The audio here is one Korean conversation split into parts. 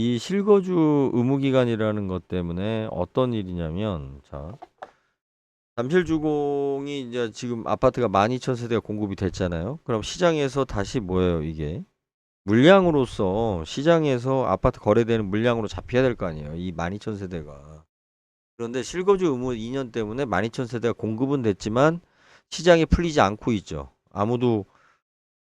이 실거주 의무기간이라는 것 때문에 어떤 일이냐면, 자, 잠실주공이 이제 지금 아파트가 12,000세대가 공급이 됐잖아요. 그럼 시장에서 다시 뭐예요, 이게? 물량으로서 시장에서 아파트 거래되는 물량으로 잡혀야 될 거 아니에요, 이 12,000세대가. 그런데 실거주 의무 2년 때문에 12,000세대가 공급은 됐지만 시장이 풀리지 않고 있죠. 아무도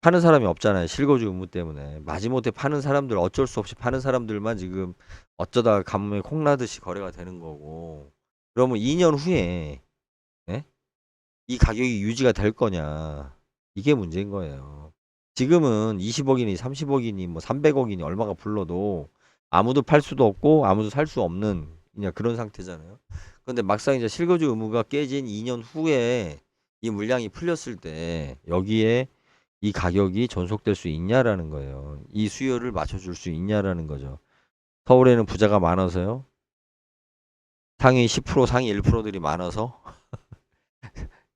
파는 사람이 없잖아요. 실거주 의무 때문에. 마지못해 파는 사람들, 어쩔 수 없이 파는 사람들만 지금 어쩌다가 가뭄에 콩나듯이 거래가 되는 거고. 그러면 2년 후에 예? 이 가격이 유지가 될 거냐. 이게 문제인 거예요. 지금은 20억이니 30억이니 뭐 300억이니 얼마가 불러도 아무도 팔 수도 없고 아무도 살 수 없는 그냥 그런 상태잖아요. 그런데 막상 이제 실거주 의무가 깨진 2년 후에 이 물량이 풀렸을 때 여기에 이 가격이 존속될 수 있냐라는 거예요. 이 수요를 맞춰줄 수 있냐라는 거죠. 서울에는 부자가 많아서요. 상위 10%, 상위 1%들이 많아서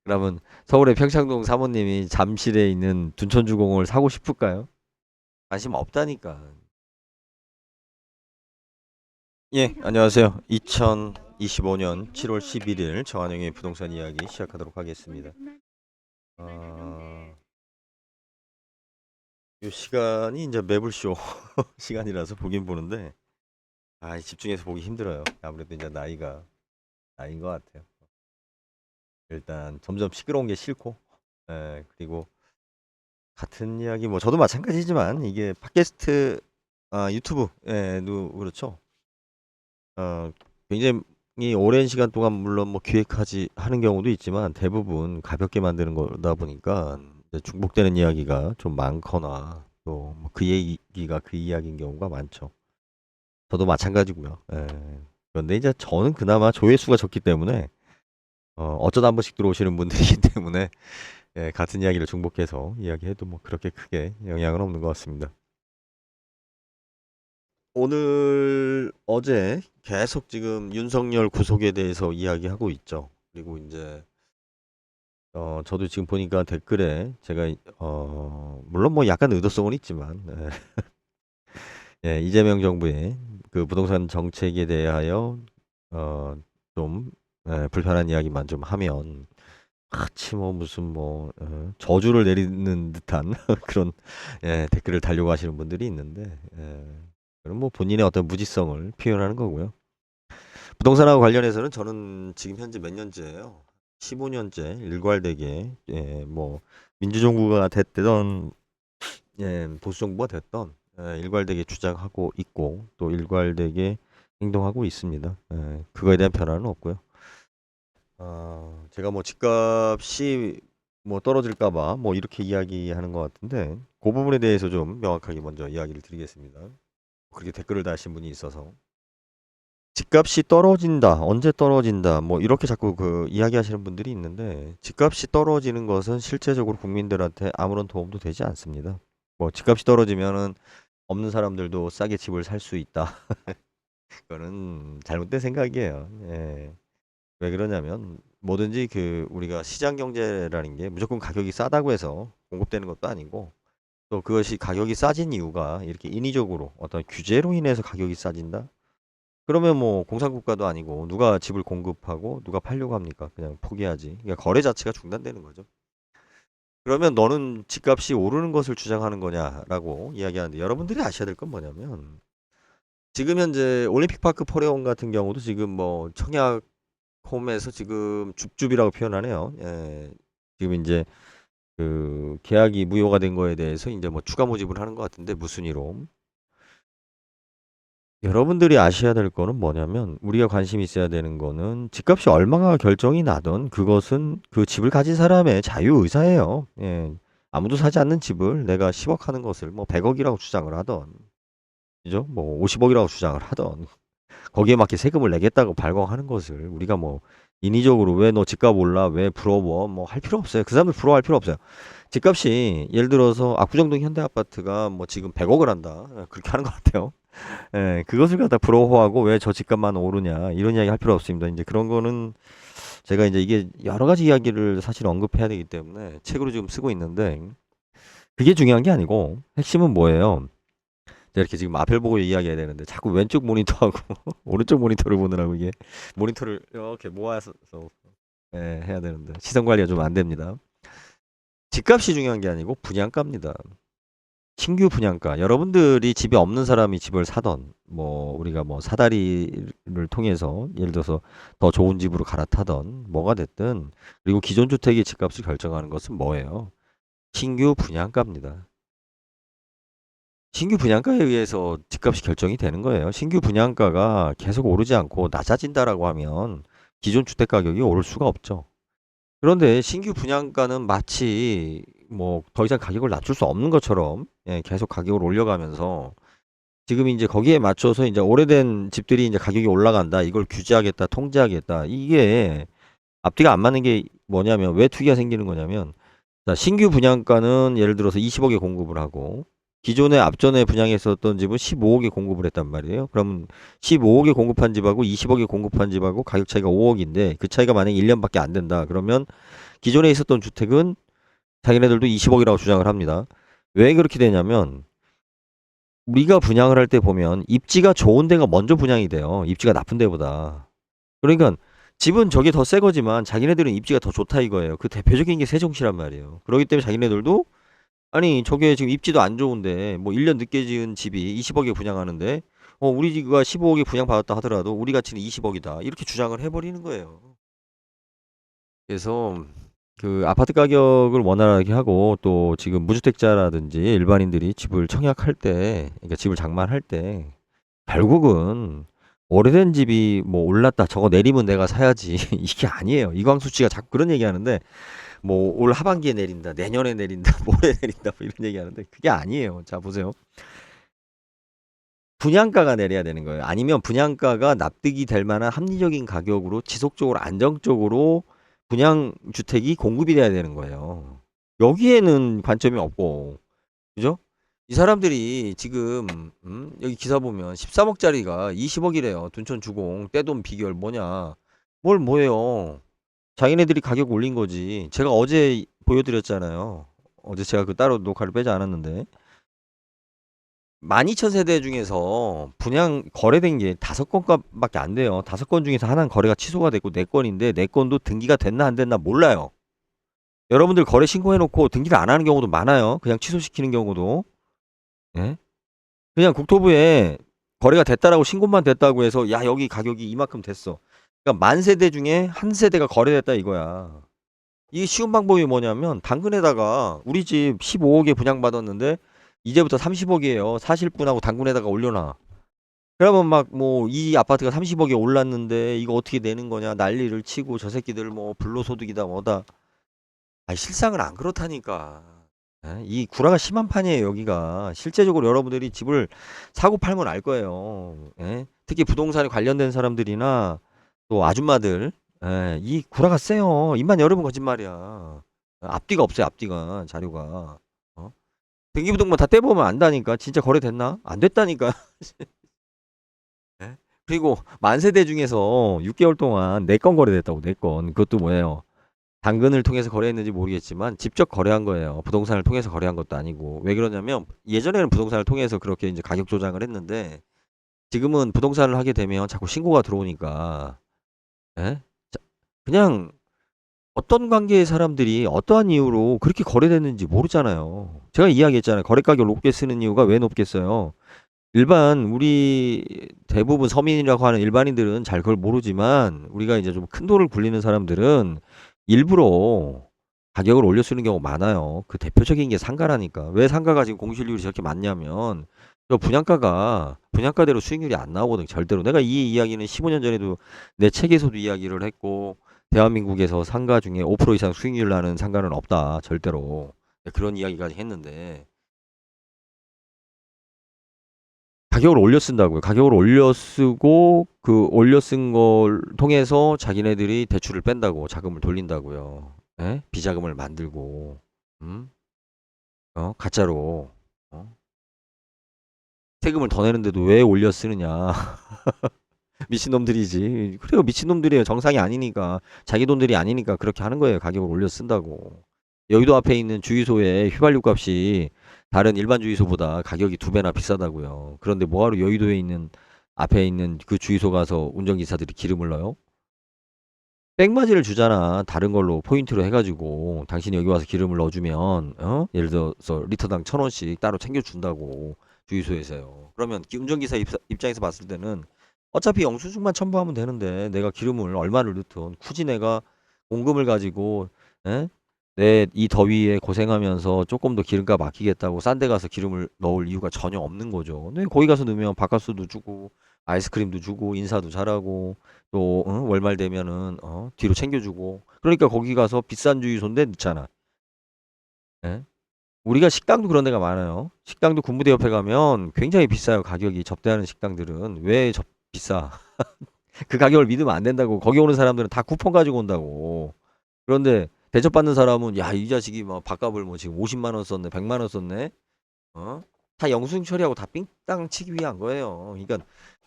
그러면 서울의 평창동 사모님이 잠실에 있는 둔천주공을 사고 싶을까요? 관심 없다니까. 예, 안녕하세요. 2025년 7월 11일 정한영의 부동산 이야기 시작하도록 하겠습니다. 이 시간이 이제 매불쇼 시간이라서 보긴 보는데 집중해서 보기 힘들어요. 아무래도 이제 나이인 것 같아요. 일단 점점 시끄러운 게 싫고, 그리고 같은 이야기 뭐 저도 마찬가지지만 이게 팟캐스트, 유튜브에도 그렇죠. 굉장히 오랜 시간 동안 물론 뭐 기획하지 하는 경우도 있지만 대부분 가볍게 만드는 거다 보니까 이제 중복되는 이야기가 좀 많거나 또 뭐 그 얘기가 그 이야기인 경우가 많죠. 저도 마찬가지고요. 예. 그런데 이제 저는 그나마 조회수가 적기 때문에 어쩌다 한 번씩 들어오시는 분들이기 때문에 같은 이야기를 중복해서 이야기해도 뭐 그렇게 크게 영향은 없는 것 같습니다. 오늘 어제 계속 지금 윤석열 구속에 대해서 이야기하고 있죠. 그리고 이제 저도 지금 보니까 댓글에 제가 물론 뭐 약간 의도성은 있지만 이재명 정부의 그 부동산 정책에 대하여 어, 좀 불편한 이야기만 좀 하면 같이 뭐 무슨 뭐 저주를 내리는 듯한 그런 댓글을 달려고 하시는 분들이 있는데 그럼 뭐 본인의 어떤 무지성을 표현하는 거고요. 부동산하고 관련해서는 저는 지금 현재 몇 년째예요. 15년째 일괄되게 뭐 민주정부가 됐든 보수정부가 됐던 일괄되게 주장하고 있고 또 일괄되게 행동하고 있습니다. 그거에 대한 변화는 없고요. 제가 뭐 집값이 뭐 떨어질까 봐 뭐 이렇게 이야기하는 것 같은데 그 부분에 대해서 좀 명확하게 먼저 이야기를 드리겠습니다. 그렇게 댓글을 다신 분이 있어서 집값이 떨어진다, 언제 떨어진다, 뭐 이렇게 자꾸 그 이야기하시는 분들이 있는데 집값이 떨어지는 것은 실제적으로 국민들한테 아무런 도움도 되지 않습니다. 뭐 집값이 떨어지면은 없는 사람들도 싸게 집을 살 수 있다. 그거는 잘못된 생각이에요. 예. 왜 그러냐면 뭐든지 그 우리가 시장 경제라는 게 무조건 가격이 싸다고 해서 공급되는 것도 아니고 또 그것이 가격이 싸진 이유가 이렇게 인위적으로 어떤 규제로 인해서 가격이 싸진다? 그러면 뭐 공산국가도 아니고 누가 집을 공급하고 누가 팔려고 합니까? 그냥 포기하지. 그러니까 거래 자체가 중단되는 거죠. 그러면 너는 집값이 오르는 것을 주장하는 거냐라고 이야기하는데 여러분들이 아셔야 될 건 뭐냐면 지금 현재 올림픽파크 포레온 같은 경우도 지금 뭐 청약 홈에서 지금 줍줍이라고 표현하네요. 지금 이제 그 계약이 무효가 된 거에 대해서 이제 뭐 추가 모집을 하는 것 같은데 무슨 이로 여러분들이 아셔야 될 거는 뭐냐면 우리가 관심이 있어야 되는 거는 집값이 얼마가 결정이 나든 그것은 그 집을 가진 사람의 자유의사예요. 아무도 사지 않는 집을 내가 10억 하는 것을 뭐 100억이라고 주장을 하던 그죠? 뭐 50억이라고 주장을 하던 거기에 맞게 세금을 내겠다고 발광하는 것을 우리가 뭐 인위적으로 왜 너 집값 올라 왜 부러워 뭐 할 필요 없어요. 그 사람들 부러워할 필요 없어요. 집값이 예를 들어서 압구정동 현대아파트가 뭐 지금 100억을 한다 그렇게 하는 것 같아요. 그것을 갖다 부러워하고 왜 저 집값만 오르냐 이런 이야기 할 필요 없습니다. 이제 그런 거는 제가 이제 이게 여러 가지 이야기를 사실 언급해야 되기 때문에 책으로 지금 쓰고 있는데 그게 중요한 게 아니고 핵심은 뭐예요? 제가 이렇게 지금 앞을 보고 이야기해야 되는데 자꾸 왼쪽 모니터하고 오른쪽 모니터를 보느라고 이게 모니터를 이렇게 모아서 해야 되는데 시선 관리가 좀 안 됩니다. 집값이 중요한 게 아니고 분양가입니다. 신규 분양가. 여러분들이 집이 없는 사람이 집을 사던 뭐 우리가 뭐 사다리를 통해서 예를 들어서 더 좋은 집으로 갈아타던 뭐가 됐든 그리고 기존 주택의 집값을 결정하는 것은 뭐예요? 신규 분양가입니다. 신규 분양가에 의해서 집값이 결정이 되는 거예요. 신규 분양가가 계속 오르지 않고 낮아진다라고 하면 기존 주택 가격이 오를 수가 없죠. 그런데 신규 분양가는 마치 뭐 더 이상 가격을 낮출 수 없는 것처럼 계속 가격을 올려가면서 지금 이제 거기에 맞춰서 이제 오래된 집들이 이제 가격이 올라간다. 이걸 규제하겠다, 통제하겠다. 이게 앞뒤가 안 맞는 게 뭐냐면 왜 투기가 생기는 거냐면 자, 신규 분양가는 예를 들어서 20억에 공급을 하고 기존에 앞전에 분양했었던 집은 15억에 공급을 했단 말이에요. 그럼 15억에 공급한 집하고 20억에 공급한 집하고 가격 차이가 5억인데 그 차이가 만약에 1년밖에 안 된다. 그러면 기존에 있었던 주택은 자기네들도 20억이라고 주장을 합니다. 왜 그렇게 되냐면 우리가 분양을 할 때 보면 입지가 좋은 데가 먼저 분양이 돼요. 입지가 나쁜 데보다. 그러니까 집은 저게 더 새 거지만 자기네들은 입지가 더 좋다 이거예요. 그 대표적인 게 세종시란 말이에요. 그렇기 때문에 자기네들도 아니 저게 지금 입지도 안 좋은데 뭐 1년 늦게 지은 집이 20억에 분양하는데 우리 집가 15억에 분양받았다 하더라도 우리 가치는 20억이다. 이렇게 주장을 해버리는 거예요. 그래서 그 아파트 가격을 원활하게 하고 또 지금 무주택자라든지 일반인들이 집을 청약할 때 그러니까 집을 장만할 때 결국은 오래된 집이 뭐 올랐다 저거 내리면 내가 사야지 이게 아니에요. 이광수 씨가 자꾸 그런 얘기 하는데 뭐 올 하반기에 내린다 내년에 내린다 모레 내린다 뭐 이런 얘기 하는데 그게 아니에요. 자 보세요. 분양가가 내려야 되는 거예요. 아니면 분양가가 납득이 될 만한 합리적인 가격으로 지속적으로 안정적으로 분양 주택이 공급이 돼야 되는 거예요. 여기에는 관점이 없고, 그죠? 이 사람들이 지금 여기 기사 보면 13억짜리가 20억이래요. 둔촌 주공 떼돈 비결 뭐냐? 뭘 뭐예요? 자기네들이 가격 올린 거지. 제가 어제 보여드렸잖아요. 어제 제가 그 따로 녹화를 빼지 않았는데 12,000세대 중에서 분양 거래된 게 5건밖에 안 돼요. 5건 중에서 하나는 거래가 취소가 됐고 4건인데 4건도 등기가 됐나 안 됐나 몰라요. 여러분들 거래 신고해놓고 등기를 안 하는 경우도 많아요. 그냥 취소시키는 경우도. 예? 그냥 국토부에 거래가 됐다라고 신고만 됐다고 해서 야 여기 가격이 이만큼 됐어. 그러니까 10,000세대 중에 한 세대가 거래됐다 이거야. 이게 쉬운 방법이 뭐냐면 당근에다가 우리 집 15억에 분양받았는데 이제부터 30억이에요. 사실 분하고 당근에다가 올려놔. 그러면 막 뭐 이 아파트가 30억에 올랐는데 이거 어떻게 내는 거냐 난리를 치고 저 새끼들 뭐 불로소득이다 뭐다. 아 실상은 안 그렇다니까. 이 구라가 심한 판이에요 여기가. 실제적으로 여러분들이 집을 사고 팔면 알 거예요. 특히 부동산에 관련된 사람들이나 또 아줌마들 이 구라가 세요. 입만 열으면 거짓말이야. 앞뒤가 없어요 앞뒤가 자료가. 등기부등본 다 떼보면 안다니까. 진짜 거래됐나? 안 됐다니까. 예? 그리고 만세대 중에서 6개월 동안 4건 거래됐다고 4건. 그것도 뭐예요? 당근을 통해서 거래했는지 모르겠지만 직접 거래한 거예요. 부동산을 통해서 거래한 것도 아니고. 왜 그러냐면 예전에는 부동산을 통해서 그렇게 이제 가격 조작을 했는데 지금은 부동산을 하게 되면 자꾸 신고가 들어오니까 예? 그냥 어떤 관계의 사람들이 어떠한 이유로 그렇게 거래됐는지 모르잖아요. 제가 이야기했잖아요. 거래 가격을 높게 쓰는 이유가 왜 높겠어요? 일반 우리 대부분 서민이라고 하는 일반인들은 잘 그걸 모르지만 우리가 이제 좀 큰 돈을 굴리는 사람들은 일부러 가격을 올려 쓰는 경우가 많아요. 그 대표적인 게 상가라니까. 왜 상가가 지금 공실률이 저렇게 많냐면 저 분양가가 분양가대로 수익률이 안 나오거든 절대로. 내가 이 이야기는 15년 전에도 내 책에서도 이야기를 했고 대한민국에서 상가 중에 5% 이상 수익률 나는 상가는 없다 절대로. 그런 이야기까지 했는데 가격을 올려 쓴다고요. 가격을 올려 쓰고 그 올려 쓴 걸 통해서 자기네들이 대출을 뺀다고 자금을 돌린다고요. 비자금을 만들고 음? 가짜로 세금을 더 내는데도 왜 올려 쓰느냐. 미친놈들이지. 그래요 미친놈들이에요. 정상이 아니니까 자기 돈들이 아니니까 그렇게 하는 거예요. 가격을 올려 쓴다고. 여의도 앞에 있는 주유소에 휘발유 값이 다른 일반 주유소보다 가격이 2배나 비싸다고요. 그런데 뭐하러 여의도에 있는 앞에 있는 그 주유소 가서 운전기사들이 기름을 넣어요? 백마진을 주잖아. 다른 걸로 포인트로 해가지고 당신이 여기 와서 기름을 넣어주면 예를 들어서 리터당 1,000원씩 따로 챙겨준다고 주유소에서요. 그러면 운전기사 입장에서 봤을 때는 어차피 영수증만 첨부하면 되는데 내가 기름을 얼마를 넣든 굳이 내가 공금을 가지고 에? 내 이 더위에 고생하면서 조금 더 기름값 아끼겠다고 싼 데 가서 기름을 넣을 이유가 전혀 없는 거죠. 근데 거기 가서 넣으면 바카스도 주고 아이스크림도 주고 인사도 잘하고 또 월말 되면은 뒤로 챙겨주고 그러니까 거기 가서 비싼 주유소인데 넣잖아. 예? 우리가 식당도 그런 데가 많아요. 식당도 군부대 옆에 가면 굉장히 비싸요. 가격이 접대하는 식당들은 왜 비싸? 그 가격을 믿으면 안 된다고. 거기 오는 사람들은 다 쿠폰 가지고 온다고. 그런데 대접받는 사람은 야 이 자식이 막 밥값을 뭐 지금 50만 원 썼네 100만 원 썼네 다 영수증 처리하고 다 삥땅 치기 위한 거예요. 그러니까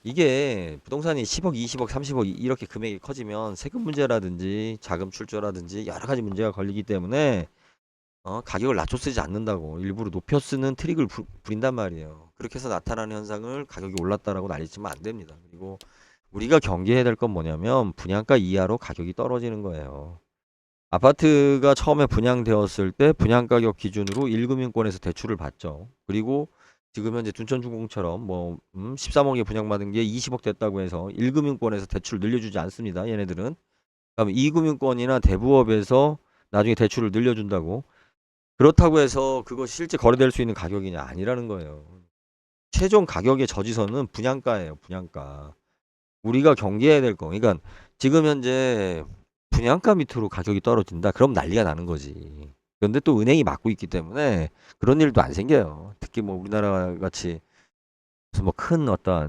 이게 부동산이 10억 20억 30억 이렇게 금액이 커지면 세금 문제라든지 자금 출조라든지 여러 가지 문제가 걸리기 때문에 가격을 낮춰 쓰지 않는다고 일부러 높여 쓰는 트릭을 부린단 말이에요. 그렇게 해서 나타나는 현상을 가격이 올랐다라고 난리치면 안 됩니다. 그리고 우리가 경계해야 될 건 뭐냐면 분양가 이하로 가격이 떨어지는 거예요. 아파트가 처음에 분양되었을 때 분양가격 기준으로 1금융권에서 대출을 받죠. 그리고 지금 현재 둔천중공처럼 뭐 13억에 분양받은 게 20억 됐다고 해서 1금융권에서 대출을 늘려주지 않습니다. 얘네들은. 그럼 2금융권이나 대부업에서 나중에 대출을 늘려준다고. 그렇다고 해서 그것이 실제 거래될 수 있는 가격이냐 아니라는 거예요. 최종 가격의 저지선은 분양가예요. 분양가. 우리가 경계해야 될 거. 그러니까 지금 현재 분양가 밑으로 가격이 떨어진다. 그럼 난리가 나는 거지. 그런데 또 은행이 막고 있기 때문에 그런 일도 안 생겨요. 특히 뭐 우리나라 같이 무슨 뭐 큰 어떤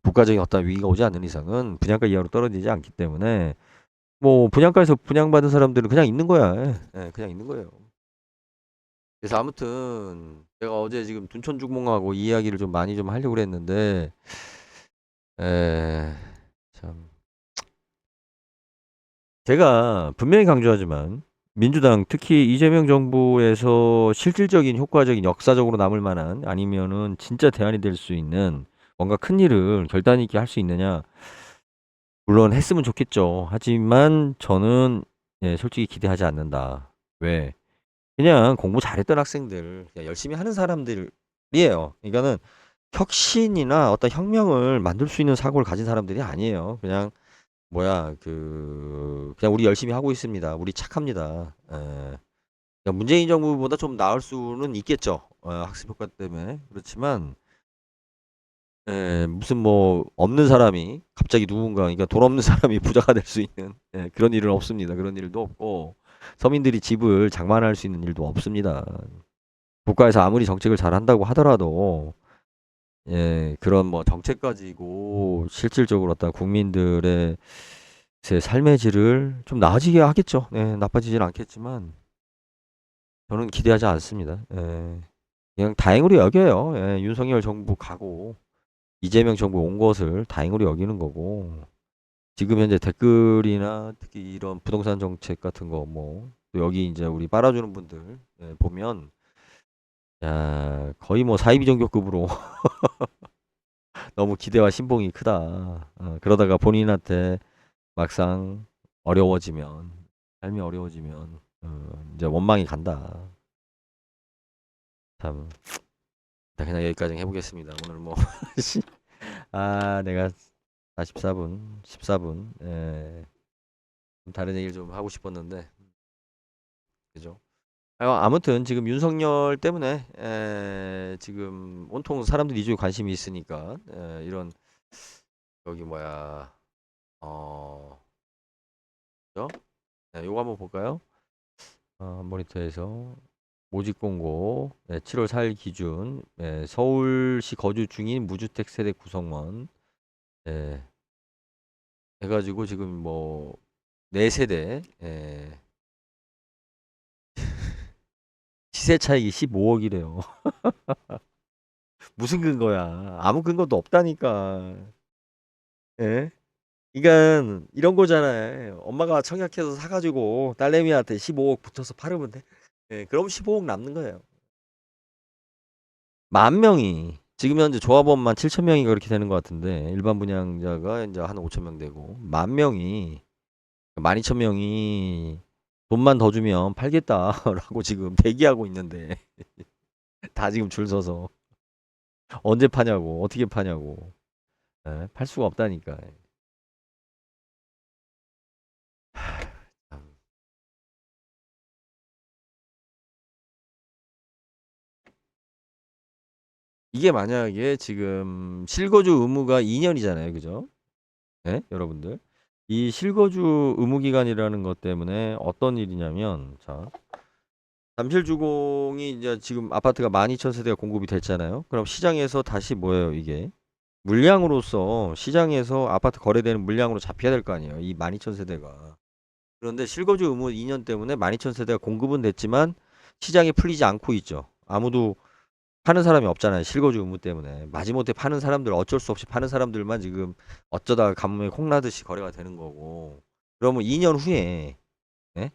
국가적인 어떤 위기가 오지 않는 이상은 분양가 이하로 떨어지지 않기 때문에 뭐 분양가에서 분양받은 사람들은 그냥 있는 거야. 그냥 있는 거예요. 그래서 아무튼 제가 어제 지금 둔천중공하고 이 이야기를 좀 많이 좀 하려고 그랬는데 에, 참 제가 분명히 강조하지만 민주당 특히 이재명 정부에서 실질적인 효과적인 역사적으로 남을 만한 아니면은 진짜 대안이 될 수 있는 뭔가 큰 일을 결단 있게 할 수 있느냐 물론 했으면 좋겠죠. 하지만 저는 솔직히 기대하지 않는다. 왜? 그냥 공부 잘했던 학생들 그냥 열심히 하는 사람들이에요. 그러니까는 혁신이나 어떤 혁명을 만들 수 있는 사고를 가진 사람들이 아니에요. 그냥 뭐야 그냥 우리 열심히 하고 있습니다. 우리 착합니다. 그러니까 문재인 정부보다 좀 나을 수는 있겠죠. 학습 효과 때문에 그렇지만 무슨 뭐 없는 사람이 갑자기 누군가 그러니까 돈 없는 사람이 부자가 될 수 있는 그런 일은 없습니다. 그런 일도 없고 서민들이 집을 장만할 수 있는 일도 없습니다. 국가에서 아무리 정책을 잘 한다고 하더라도 그런 뭐 정책 가지고 실질적으로 어떤 국민들의 제 삶의 질을 좀 나아지게 하겠죠. 나빠지진 않겠지만 저는 기대하지 않습니다. 그냥 다행으로 여겨요. 윤석열 정부 가고 이재명 정부 온 것을 다행으로 여기는 거고 지금 현재 댓글이나 특히 이런 부동산 정책 같은 거 뭐 여기 이제 우리 빨아주는 분들 보면 야 거의 뭐 사이비 종교급으로 너무 기대와 신봉이 크다. 그러다가 본인한테 막상 어려워지면 삶이 어려워지면 이제 원망이 간다. 참 그냥 여기까지 해보겠습니다. 오늘 뭐 내가 44분 14분 좀 다른 얘기를 좀 하고 싶었는데 그죠? 아무튼 지금 윤석열 때문에 지금 온통 사람들이 이쪽에 관심이 있으니까 이런 여기 뭐야 어 그죠? 요거 한번 볼까요? 모니터에서 모집 공고 7월 4일 기준 서울시 거주 중인 무주택 세대 구성원 예, 해가지고 지금 뭐 4세대 시세 차익이 15억이래요. 무슨 근거야? 아무 근거도 없다니까. 예? 그러니까 이런 거잖아요. 엄마가 청약해서 사가지고 딸내미한테 15억 붙여서 팔으면 돼. 그럼 15억 남는 거예요. 10,000명이 지금 현재 조합원만 7,000명이 그렇게 되는 것 같은데 일반 분양자가 이제 한 5,000명 되고 10,000명이 12,000명이 돈만 더 주면 팔겠다라고 지금 대기하고 있는데 다 지금 줄 서서 언제 파냐고 어떻게 파냐고 예, 팔 수가 없다니까. 참. 이게 만약에 지금 실거주 의무가 2년이잖아요, 그죠? 예, 여러분들. 이 실거주 의무 기간이라는 것 때문에 어떤 일이냐면, 자, 잠실 주공이 이제 지금 아파트가 12,000세대가 공급이 됐잖아요. 그럼 시장에서 다시 뭐예요, 이게? 물량으로서 시장에서 아파트 거래되는 물량으로 잡혀야 될 거 아니에요, 이 12,000세대가. 그런데 실거주 의무 2년 때문에 12,000세대가 공급은 됐지만 시장이 풀리지 않고 있죠. 아무도 파는 사람이 없잖아요. 실거주 의무 때문에. 마지못해 파는 사람들 어쩔 수 없이 파는 사람들만 지금 어쩌다가 가뭄에 콩나듯이 거래가 되는 거고. 그러면 2년 후에 예?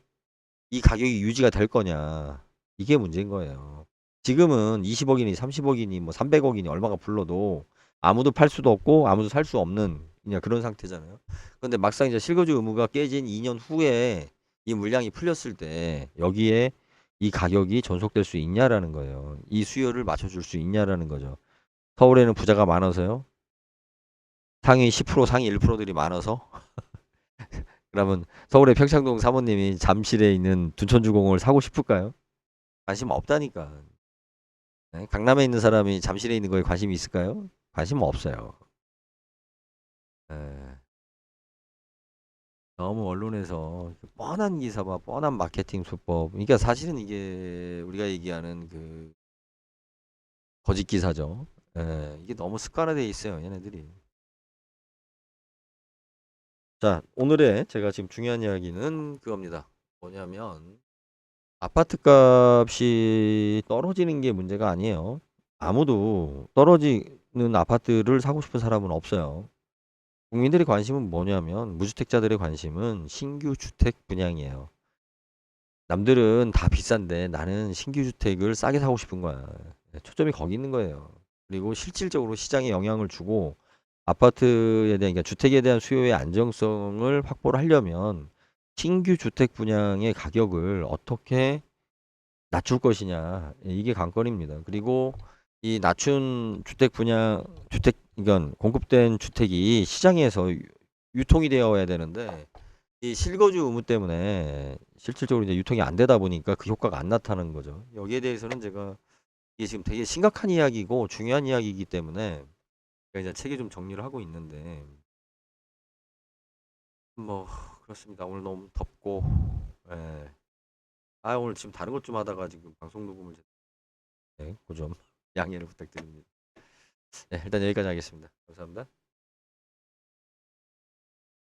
이 가격이 유지가 될 거냐. 이게 문제인 거예요. 지금은 20억이니 30억이니 뭐 300억이니 얼마가 불러도 아무도 팔 수도 없고 아무도 살 수 없는 그냥 그런 상태잖아요. 그런데 막상 이제 실거주 의무가 깨진 2년 후에 이 물량이 풀렸을 때 여기에 이 가격이 전속될 수 있냐라는 거예요. 이 수요를 맞춰줄 수 있냐라는 거죠. 서울에는 부자가 많아서요. 상위 10%, 상위 1%들이 많아서 그러면 서울의 평창동 사모님이 잠실에 있는 둔천주공을 사고 싶을까요? 관심 없다니까. 네? 강남에 있는 사람이 잠실에 있는 거에 관심이 있을까요? 관심 없어요. 예. 너무 언론에서 뻔한 기사와 뻔한 마케팅 수법. 그러니까 사실은 이게 우리가 얘기하는 그 거짓 기사죠. 예. 이게 너무 습관화돼 있어요, 얘네들이. 자, 오늘의 제가 지금 중요한 이야기는 그겁니다. 뭐냐면 아파트 값이 떨어지는 게 문제가 아니에요. 아무도 떨어지는 아파트를 사고 싶은 사람은 없어요. 국민들의 관심은 뭐냐면 무주택자들의 관심은 신규 주택 분양이에요. 남들은 다 비싼데 나는 신규 주택을 싸게 사고 싶은 거야. 초점이 거기 있는 거예요. 그리고 실질적으로 시장에 영향을 주고 아파트에 대한, 그러니까 주택에 대한 수요의 안정성을 확보를 하려면 신규 주택 분양의 가격을 어떻게 낮출 것이냐. 이게 관건입니다. 그리고 이 낮춘 주택 분양, 주택, 이건 공급된 주택이 시장에서 유통이 되어야 되는데 이 실거주 의무 때문에 실질적으로 이제 유통이 안 되다 보니까 그 효과가 안 나타나는 거죠. 여기에 대해서는 제가 이게 지금 되게 심각한 이야기고 중요한 이야기이기 때문에 제가 이제 책에 좀 정리를 하고 있는데 뭐 그렇습니다. 오늘 너무 덥고 예. 아 오늘 지금 다른 것 좀 하다가 지금 방송 녹음을 네, 그좀 양해를 부탁드립니다. 네, 일단 여기까지 하겠습니다. 감사합니다.